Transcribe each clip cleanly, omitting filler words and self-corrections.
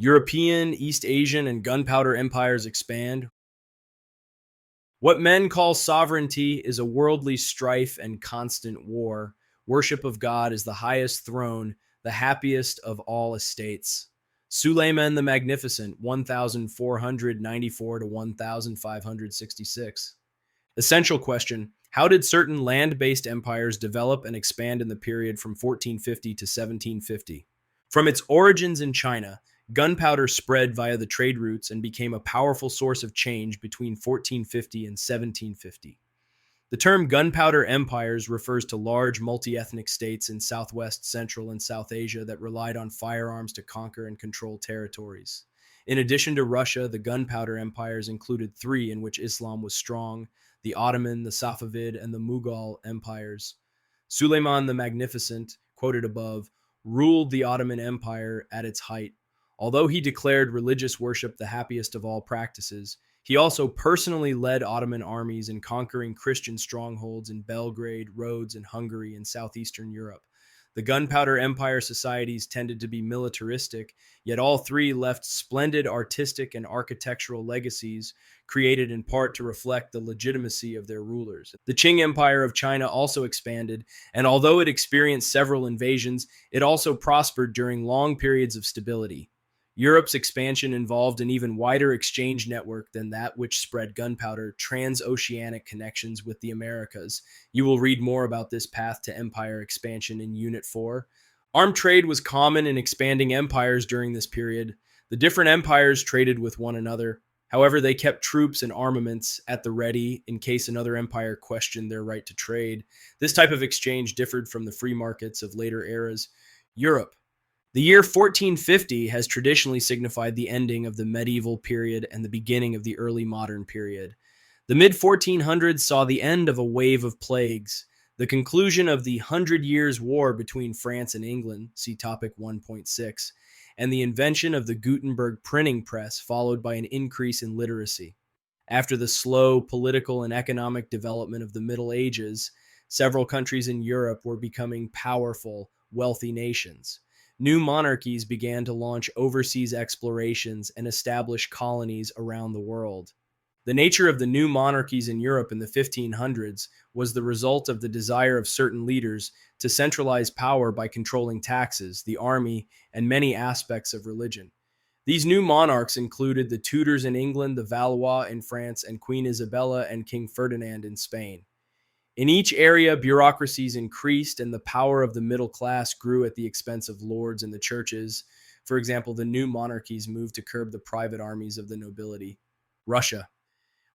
European, East Asian, and gunpowder empires expand. What men call sovereignty is a worldly strife and constant war. Worship of God is the highest throne, the happiest of all estates. Suleiman the Magnificent, 1494 to 1566. Essential question: how did certain land based empires develop and expand in the period from 1450 to 1750? From its origins in China, gunpowder spread via the trade routes and became a powerful source of change between 1450 and 1750. The term gunpowder empires refers to large multi ethnic states in Southwest, Central, and South Asia that relied on firearms to conquer and control territories. In addition to Russia, the gunpowder empires included three in which Islam was strong: the Ottoman, the Safavid, and the Mughal empires. Suleiman the Magnificent, quoted above, ruled the Ottoman Empire at its height. Although he declared religious worship the happiest of all practices, he also personally led Ottoman armies in conquering Christian strongholds in Belgrade, Rhodes, and Hungary in southeastern Europe. The Gunpowder Empire societies tended to be militaristic, yet all three left splendid artistic and architectural legacies, created in part to reflect the legitimacy of their rulers. The Qing Empire of China also expanded, and although it experienced several invasions, it also prospered during long periods of stability. Europe's expansion involved an even wider exchange network than that which spread gunpowder, transoceanic connections with the Americas. You will read more about this path to empire expansion in Unit 4. Armed trade was common in expanding empires during this period. The different empires traded with one another. However, they kept troops and armaments at the ready in case another empire questioned their right to trade. This type of exchange differed from the free markets of later eras. Europe. The year 1450 has traditionally signified the ending of the medieval period and the beginning of the early modern period. The mid 1400s saw the end of a wave of plagues, the conclusion of the Hundred Years' War between France and England, see topic 1.6, and the invention of the Gutenberg printing press, followed by an increase in literacy. After the slow political and economic development of the Middle Ages, several countries in Europe were becoming powerful, wealthy nations. New monarchies began to launch overseas explorations and establish colonies around the world. The nature of the new monarchies in Europe in the 1500s was the result of the desire of certain leaders to centralize power by controlling taxes, the army, and many aspects of religion. These new monarchs included the Tudors in England, the Valois in France, and Queen Isabella and King Ferdinand in Spain. In each area, bureaucracies increased and the power of the middle class grew at the expense of lords and the churches. For example, the new monarchies moved to curb the private armies of the nobility. Russia.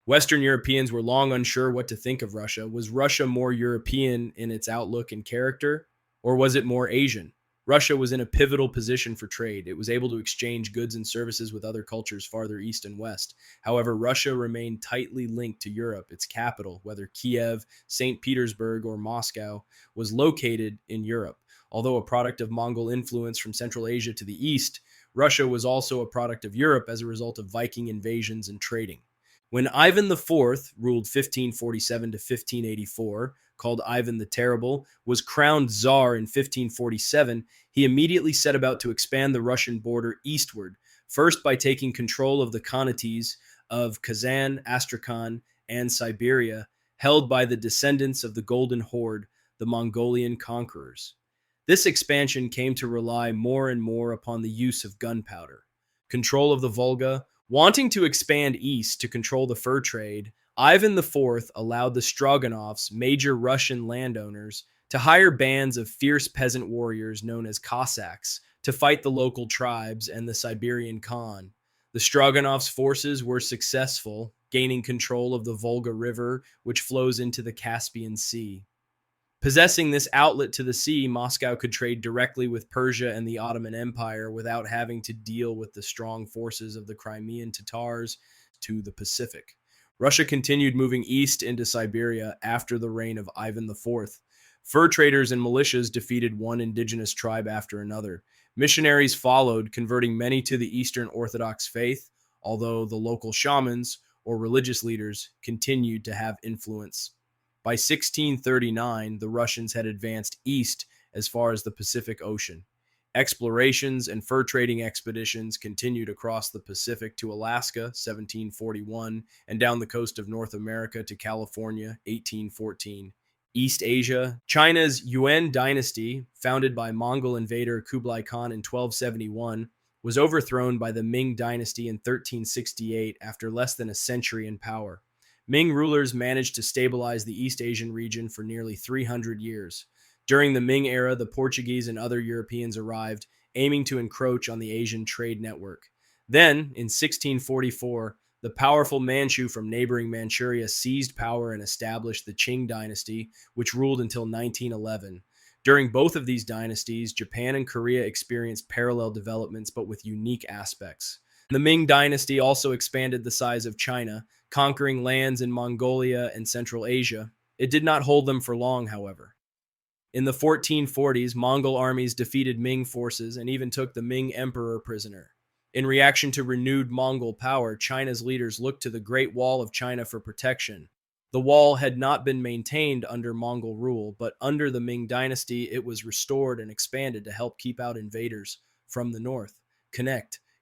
Western Europeans were long unsure what to think of Russia. Was Russia more European in its outlook and character, or was it more Asian? Russia was in a pivotal position for trade. It was able to exchange goods and services with other cultures farther east and west. However, Russia remained tightly linked to Europe. Its capital, whether Kiev, St. Petersburg, or Moscow, was located in Europe. Although a product of Mongol influence from Central Asia to the east, Russia was also a product of Europe as a result of Viking invasions and trading. When Ivan IV ruled 1547 to 1584, called Ivan the Terrible, was crowned Tsar in 1547, he immediately set about to expand the Russian border eastward, first by taking control of the Khanates of Kazan, Astrakhan, and Siberia, held by the descendants of the Golden Horde, the Mongolian conquerors. This expansion came to rely more and more upon the use of gunpowder. Control of the Volga. Wanting to expand east to control the fur trade, Ivan IV allowed the Stroganovs, major Russian landowners, to hire bands of fierce peasant warriors known as Cossacks to fight the local tribes and the Siberian Khan. The Stroganovs' forces were successful, gaining control of the Volga River, which flows into the Caspian Sea. Possessing this outlet to the sea, Moscow could trade directly with Persia and the Ottoman Empire without having to deal with the strong forces of the Crimean Tatars to the Pacific. Russia continued moving east into Siberia after the reign of Ivan IV. Fur traders and militias defeated one indigenous tribe after another. Missionaries followed, converting many to the Eastern Orthodox faith, although the local shamans, or religious leaders, continued to have influence. By 1639, the Russians had advanced east as far as the Pacific Ocean. Explorations and fur trading expeditions continued across the Pacific to Alaska, 1741, and down the coast of North America to California, 1814. East Asia, China's Yuan dynasty, founded by Mongol invader Kublai Khan in 1271, was overthrown by the Ming dynasty in 1368 after less than a century in power. Ming rulers managed to stabilize the East Asian region for nearly 300 years. During the Ming era, the Portuguese and other Europeans arrived, aiming to encroach on the Asian trade network. Then, in 1644, the powerful Manchu from neighboring Manchuria seized power and established the Qing dynasty, which ruled until 1911. During both of these dynasties, Japan and Korea experienced parallel developments but with unique aspects. The Ming dynasty also expanded the size of China, conquering lands in Mongolia and Central Asia. It did not hold them for long, however. In the 1440s, Mongol armies defeated Ming forces and even took the Ming emperor prisoner. In reaction to renewed Mongol power, China's leaders looked to the Great Wall of China for protection. The wall had not been maintained under Mongol rule, but under the Ming dynasty, it was restored and expanded to help keep out invaders from the north.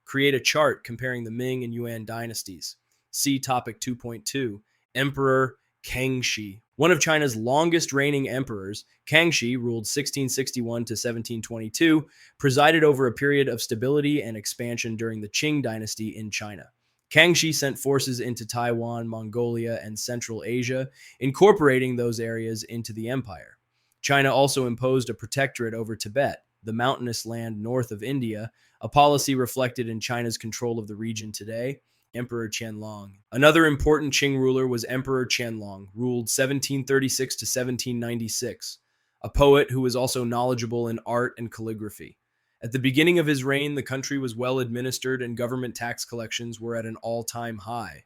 Create a chart comparing the Ming and Yuan dynasties. See topic 2.2, Emperor Kangxi. One of China's longest reigning emperors, Kangxi ruled 1661 to 1722, presided over a period of stability and expansion during the Qing dynasty in China. Kangxi sent forces into Taiwan, Mongolia, and Central Asia, incorporating those areas into the empire. China also imposed a protectorate over Tibet, the mountainous land north of India, a policy reflected in China's control of the region today. Emperor Qianlong. Another important Qing ruler was Emperor Qianlong, ruled 1736 to 1796, a poet who was also knowledgeable in art and calligraphy. At the beginning of his reign, the country was well administered and government tax collections were at an all-time high.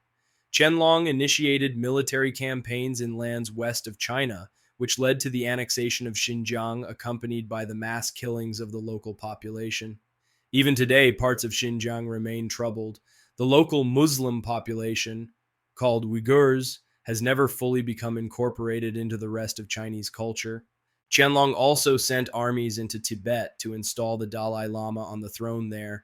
Qianlong initiated military campaigns in lands west of China, which led to the annexation of Xinjiang, accompanied by the mass killings of the local population. Even today, parts of Xinjiang remain troubled. The local Muslim population, called Uyghurs, has never fully become incorporated into the rest of Chinese culture. Qianlong also sent armies into Tibet to install the Dalai Lama on the throne there.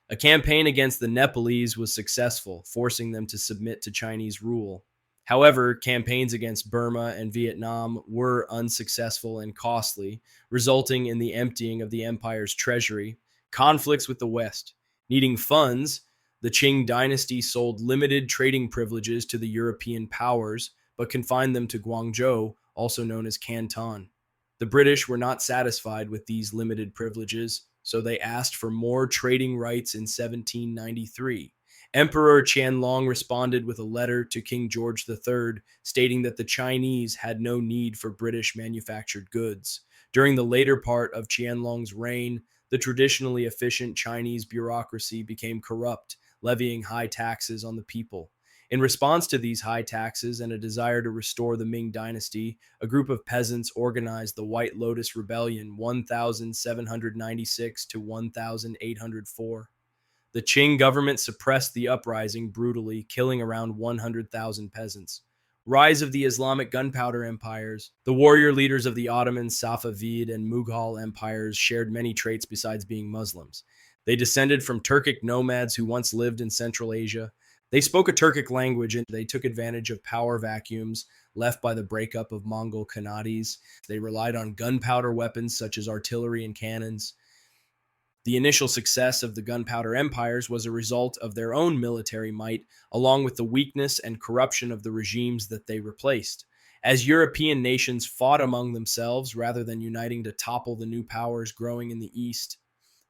A campaign against the Nepalese was successful, forcing them to submit to Chinese rule. However, campaigns against Burma and Vietnam were unsuccessful and costly, resulting in the emptying of the empire's treasury. Conflicts with the West. Needing funds, the Qing dynasty sold limited trading privileges to the European powers, but confined them to Guangzhou, also known as Canton. The British were not satisfied with these limited privileges, so they asked for more trading rights in 1793. Emperor Qianlong responded with a letter to King George III, stating that the Chinese had no need for British manufactured goods. During the later part of Qianlong's reign, the traditionally efficient Chinese bureaucracy became corrupt, levying high taxes on the people. In response to these high taxes and a desire to restore the Ming dynasty, a group of peasants organized the White Lotus Rebellion 1796 to 1804. The Qing government suppressed the uprising brutally, killing around 100,000 peasants. Rise of the Islamic gunpowder empires. The warrior leaders of the Ottoman, Safavid, and Mughal empires shared many traits besides being Muslims. They descended from Turkic nomads who once lived in Central Asia. They spoke a Turkic language and they took advantage of power vacuums left by the breakup of Mongol Khanate. They relied on gunpowder weapons such as artillery and cannons. The initial success of the gunpowder empires was a result of their own military might, along with the weakness and corruption of the regimes that they replaced. As European nations fought among themselves rather than uniting to topple the new powers growing in the East,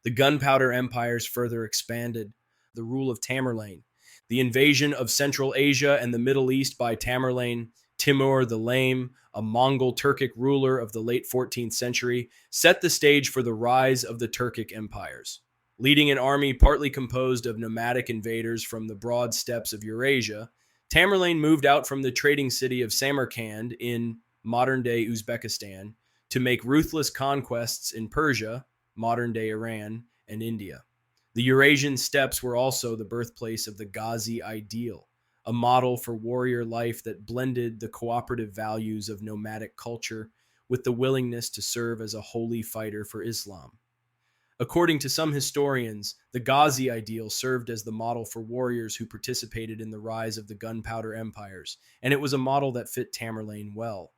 the gunpowder empires further expanded. The rule of Tamerlane. The invasion of Central Asia and the Middle East by Tamerlane, Timur the Lame, a Mongol Turkic ruler of the late 14th century, set the stage for the rise of the Turkic empires. Leading an army partly composed of nomadic invaders from the broad steppes of Eurasia, Tamerlane moved out from the trading city of Samarkand in modern-day Uzbekistan to make ruthless conquests in Persia, modern-day Iran, and India. The Eurasian steppes were also the birthplace of the Ghazi ideal, a model for warrior life that blended the cooperative values of nomadic culture with the willingness to serve as a holy fighter for Islam. According to some historians, the Ghazi ideal served as the model for warriors who participated in the rise of the gunpowder empires, and it was a model that fit Tamerlane well.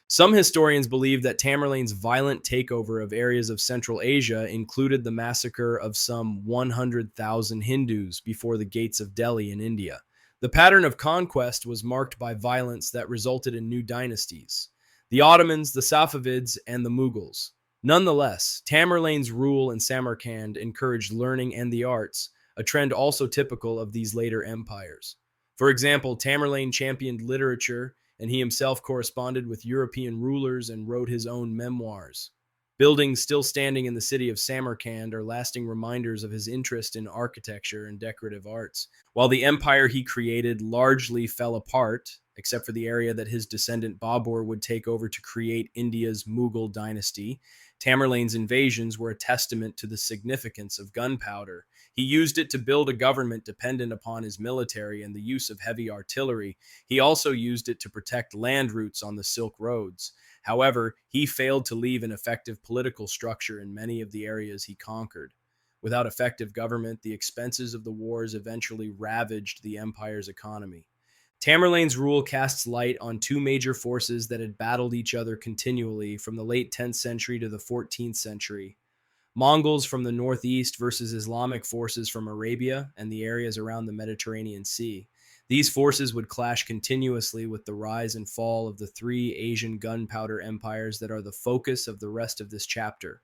Some historians believe that Tamerlane's violent takeover of areas of Central Asia included the massacre of some 100,000 Hindus before the gates of Delhi in India. The pattern of conquest was marked by violence that resulted in new dynasties: the Ottomans, the Safavids, and the Mughals. Nonetheless, Tamerlane's rule in Samarkand encouraged learning and the arts, a trend also typical of these later empires. For example, Tamerlane championed literature, and he himself corresponded with European rulers and wrote his own memoirs. Buildings still standing in the city of Samarkand are lasting reminders of his interest in architecture and decorative arts. While the empire he created largely fell apart, except for the area that his descendant Babur would take over to create India's Mughal dynasty, Tamerlane's invasions were a testament to the significance of gunpowder. He used it to build a government dependent upon his military and the use of heavy artillery. He also used it to protect land routes on the Silk Roads. However, he failed to leave an effective political structure in many of the areas he conquered. Without effective government, the expenses of the wars eventually ravaged the empire's economy. Tamerlane's rule casts light on two major forces that had battled each other continually from the late 10th century to the 14th century: Mongols from the northeast versus Islamic forces from Arabia and the areas around the Mediterranean Sea. These forces would clash continuously with the rise and fall of the three Asian gunpowder empires that are the focus of the rest of this chapter.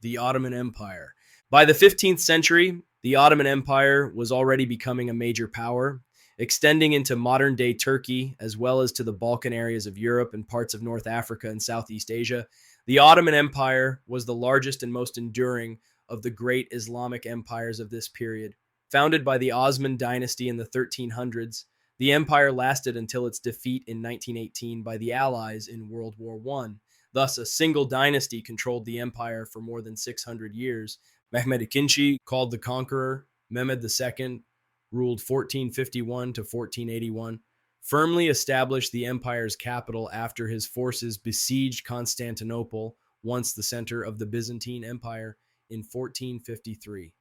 The Ottoman Empire. By the 15th century, the Ottoman Empire was already becoming a major power, extending into modern-day Turkey, as well as to the Balkan areas of Europe and parts of North Africa and Southeast Asia. The Ottoman Empire was the largest and most enduring of the great Islamic empires of this period. Founded by the Osman dynasty in the 1300s, the empire lasted until its defeat in 1918 by the Allies in World War I. Thus, a single dynasty controlled the empire for more than 600 years. Mehmed II, called the Conqueror, Mehmed II, ruled 1451 to 1481, firmly established the empire's capital after his forces besieged Constantinople, once the center of the Byzantine Empire, in 1453.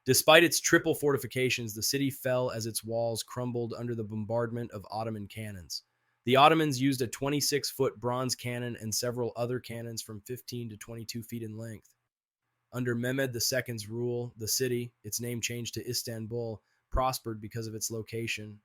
Despite its triple fortifications, the city fell as its walls crumbled under the bombardment of Ottoman cannons. The Ottomans used a 26-foot bronze cannon and several other cannons from 15 to 22 feet in length. Under Mehmed II's rule, the city, its name changed to Istanbul, prospered because of its location.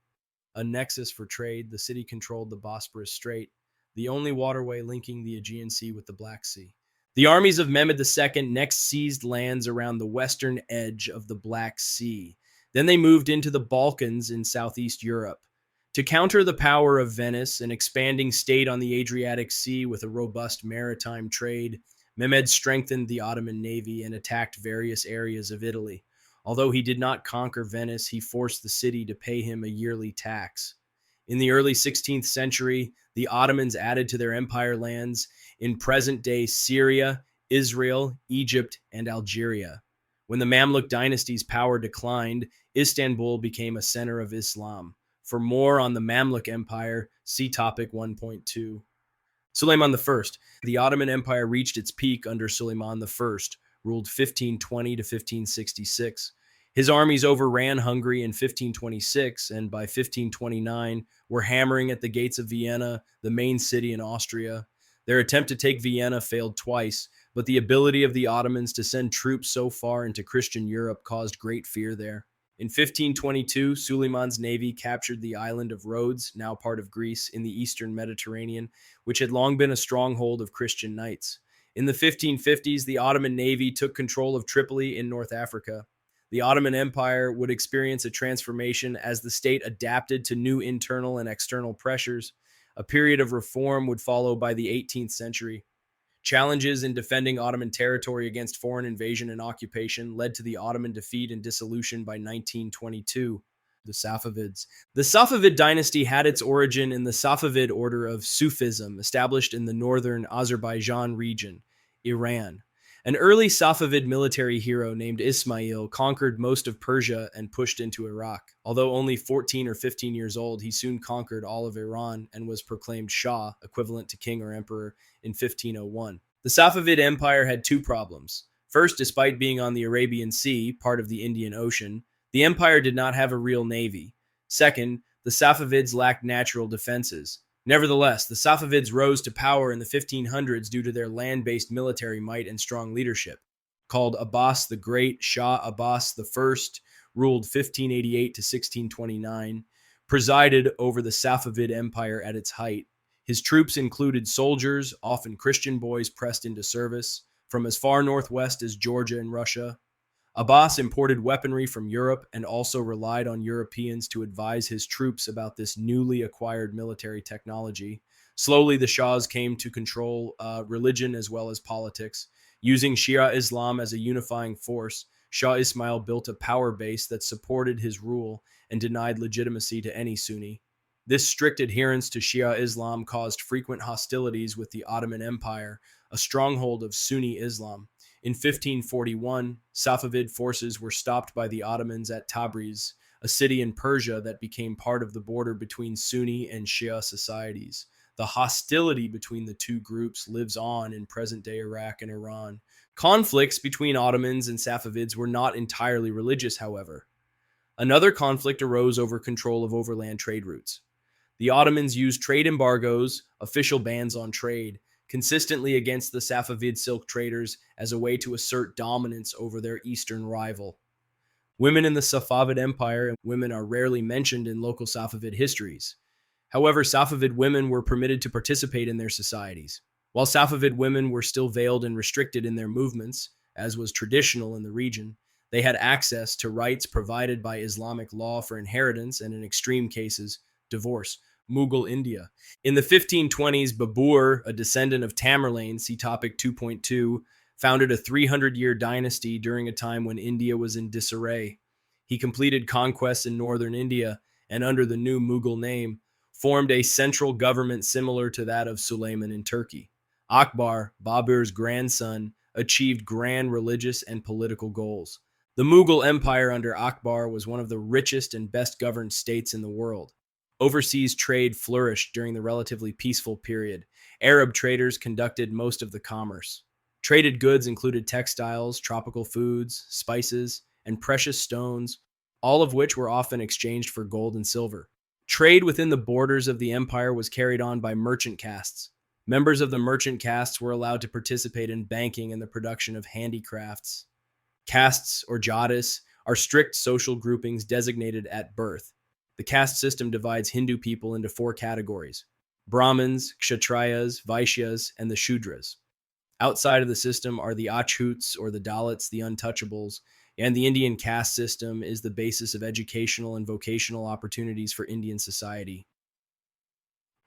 A nexus for trade, the city controlled the Bosporus Strait, the only waterway linking the Aegean Sea with the Black Sea. The armies of Mehmed II next seized lands around the western edge of the Black Sea. Then they moved into the Balkans in southeast Europe. To counter the power of Venice, an expanding state on the Adriatic Sea with a robust maritime trade, Mehmed strengthened the Ottoman navy and attacked various areas of Italy. Although he did not conquer Venice, he forced the city to pay him a yearly tax. In the early 16th century, the Ottomans added to their empire lands in present-day Syria, Israel, Egypt, and Algeria. When the Mamluk dynasty's power declined, Istanbul became a center of Islam. For more on the Mamluk Empire, see topic 1.2. Suleiman I. The Ottoman Empire reached its peak under Suleiman I, ruled 1520 to 1566. His armies overran Hungary in 1526, and by 1529 were hammering at the gates of Vienna, the main city in Austria. Their attempt to take Vienna failed twice, but the ability of the Ottomans to send troops so far into Christian Europe caused great fear there. In 1522, Suleiman's navy captured the island of Rhodes, now part of Greece, in the eastern Mediterranean, which had long been a stronghold of Christian knights. In the 1550s, the Ottoman navy took control of Tripoli in North Africa. The Ottoman Empire would experience a transformation as the state adapted to new internal and external pressures. A period of reform would follow by the 18th century. Challenges in defending Ottoman territory against foreign invasion and occupation led to the Ottoman defeat and dissolution by 1922. The Safavids. The Safavid dynasty had its origin in the Safavid order of Sufism, established in the northern Azerbaijan region, Iran. An early Safavid military hero named Ismail conquered most of Persia and pushed into Iraq. Although only 14 or 15 years old, he soon conquered all of Iran and was proclaimed Shah, equivalent to king or emperor, in 1501. The Safavid Empire had two problems. First, despite being on the Arabian Sea, part of the Indian Ocean, the empire did not have a real navy. Second, the Safavids lacked natural defenses. Nevertheless, the Safavids rose to power in the 1500s due to their land-based military might and strong leadership. Called Abbas the Great, Shah Abbas I ruled 1588 to 1629, presided over the Safavid Empire at its height. His troops included soldiers, often Christian boys pressed into service, from as far northwest as Georgia and Russia. Abbas imported weaponry from Europe and also relied on Europeans to advise his troops about this newly acquired military technology. Slowly, the Shahs came to control religion as well as politics. Using Shia Islam as a unifying force, Shah Ismail built a power base that supported his rule and denied legitimacy to any Sunni. This strict adherence to Shia Islam caused frequent hostilities with the Ottoman Empire, a stronghold of Sunni Islam. In 1541, Safavid forces were stopped by the Ottomans at Tabriz, a city in Persia that became part of the border between Sunni and Shia societies. The hostility between the two groups lives on in present-day Iraq and Iran. Conflicts between Ottomans and Safavids were not entirely religious, however. Another conflict arose over control of overland trade routes. The Ottomans used trade embargoes, official bans on trade, consistently against the Safavid silk traders as a way to assert dominance over their eastern rival. Women in the Safavid Empire and women are rarely mentioned in local Safavid histories. However, Safavid women were permitted to participate in their societies. While Safavid women were still veiled and restricted in their movements, as was traditional in the region, they had access to rights provided by Islamic law for inheritance and, in extreme cases, divorce. Mughal India. In the 1520s, Babur, a descendant of Tamerlane, see topic 2.2, founded a 300-year dynasty during a time when India was in disarray. He completed conquests in northern India and, under the new Mughal name, formed a central government similar to that of Suleiman in Turkey. Akbar, Babur's grandson, achieved grand religious and political goals. The Mughal Empire under Akbar was one of the richest and best governed states in the world. Overseas trade flourished during the relatively peaceful period. Arab traders conducted most of the commerce. Traded goods included textiles, tropical foods, spices, and precious stones, all of which were often exchanged for gold and silver. Trade within the borders of the empire was carried on by merchant castes. Members of the merchant castes were allowed to participate in banking and the production of handicrafts. Castes, or jadis, are strict social groupings designated at birth. The caste system divides Hindu people into 4 categories: Brahmins, Kshatriyas, Vaishyas, and the Shudras. Outside of the system are the Achhuts, or the Dalits, the untouchables, and the Indian caste system is the basis of educational and vocational opportunities for Indian society.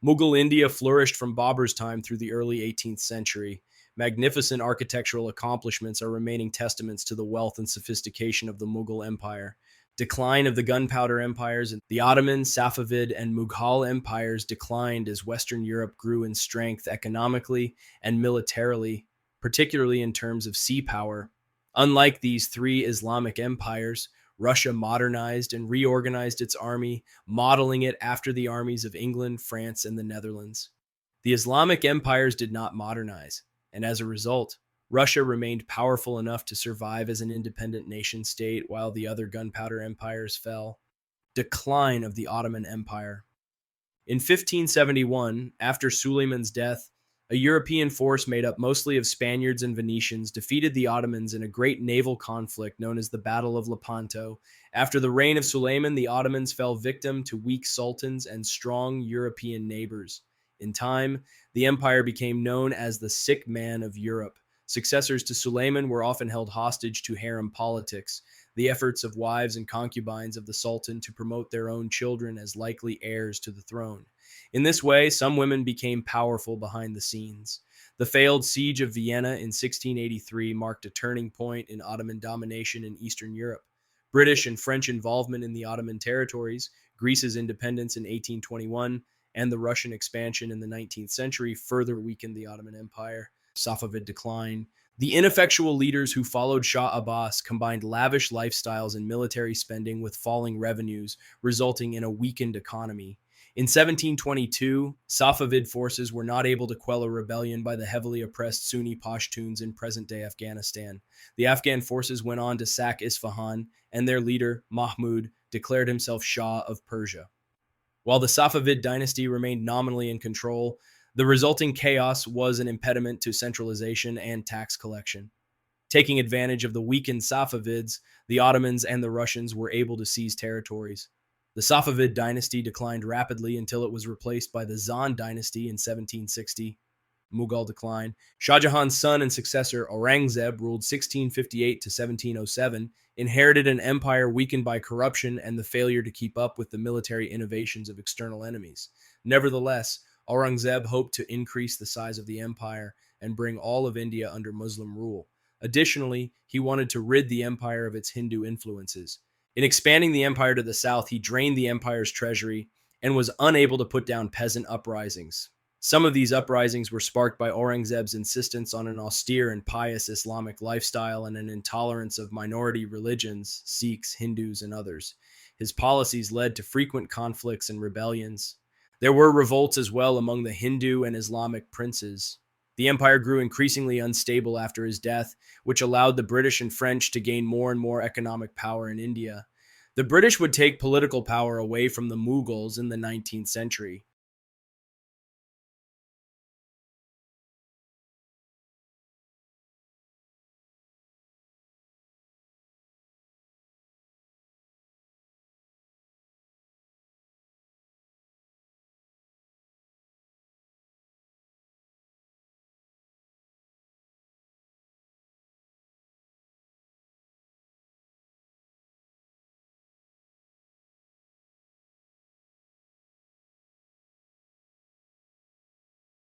Mughal India flourished from Babur's time through the early 18th century. Magnificent architectural accomplishments are remaining testaments to the wealth and sophistication of the Mughal Empire. Decline of the gunpowder empires, and the Ottoman, Safavid, and Mughal empires declined as Western Europe grew in strength economically and militarily, particularly in terms of sea power. Unlike these 3 Islamic empires, Russia modernized and reorganized its army, modeling it after the armies of England, France, and the Netherlands. The Islamic empires did not modernize, and as a result, Russia remained powerful enough to survive as an independent nation-state while the other gunpowder empires fell. Decline of the Ottoman Empire. In 1571, after Suleiman's death, a European force made up mostly of Spaniards and Venetians defeated the Ottomans in a great naval conflict known as the Battle of Lepanto. After the reign of Suleiman, the Ottomans fell victim to weak sultans and strong European neighbors. In time, the empire became known as the sick man of Europe. Successors to Suleiman were often held hostage to harem politics, the efforts of wives and concubines of the Sultan to promote their own children as likely heirs to the throne. In this way, some women became powerful behind the scenes. The failed siege of Vienna in 1683 marked a turning point in Ottoman domination in Eastern Europe. British and French involvement in the Ottoman territories, Greece's independence in 1821, and the Russian expansion in the 19th century further weakened the Ottoman Empire. Safavid decline. The ineffectual leaders who followed Shah Abbas combined lavish lifestyles and military spending with falling revenues, resulting in a weakened economy. In 1722, Safavid forces were not able to quell a rebellion by the heavily oppressed Sunni Pashtuns in present-day Afghanistan. The Afghan forces went on to sack Isfahan, and their leader, Mahmud, declared himself Shah of Persia. While the Safavid dynasty remained nominally in control, the resulting chaos was an impediment to centralization and tax collection. Taking advantage of the weakened Safavids, the Ottomans and the Russians were able to seize territories. The Safavid dynasty declined rapidly until it was replaced by the Zand dynasty in 1760. Mughal decline. Shah Jahan's son and successor Aurangzeb ruled 1658 to 1707, inherited an empire weakened by corruption and the failure to keep up with the military innovations of external enemies. Nevertheless, Aurangzeb hoped to increase the size of the empire and bring all of India under Muslim rule. Additionally, he wanted to rid the empire of its Hindu influences. In expanding the empire to the south, he drained the empire's treasury and was unable to put down peasant uprisings. Some of these uprisings were sparked by Aurangzeb's insistence on an austere and pious Islamic lifestyle and an intolerance of minority religions, Sikhs, Hindus, and others. His policies led to frequent conflicts and rebellions. There were revolts as well among the Hindu and Islamic princes. The empire grew increasingly unstable after his death, which allowed the British and French to gain more and more economic power in India. The British would take political power away from the Mughals in the 19th century.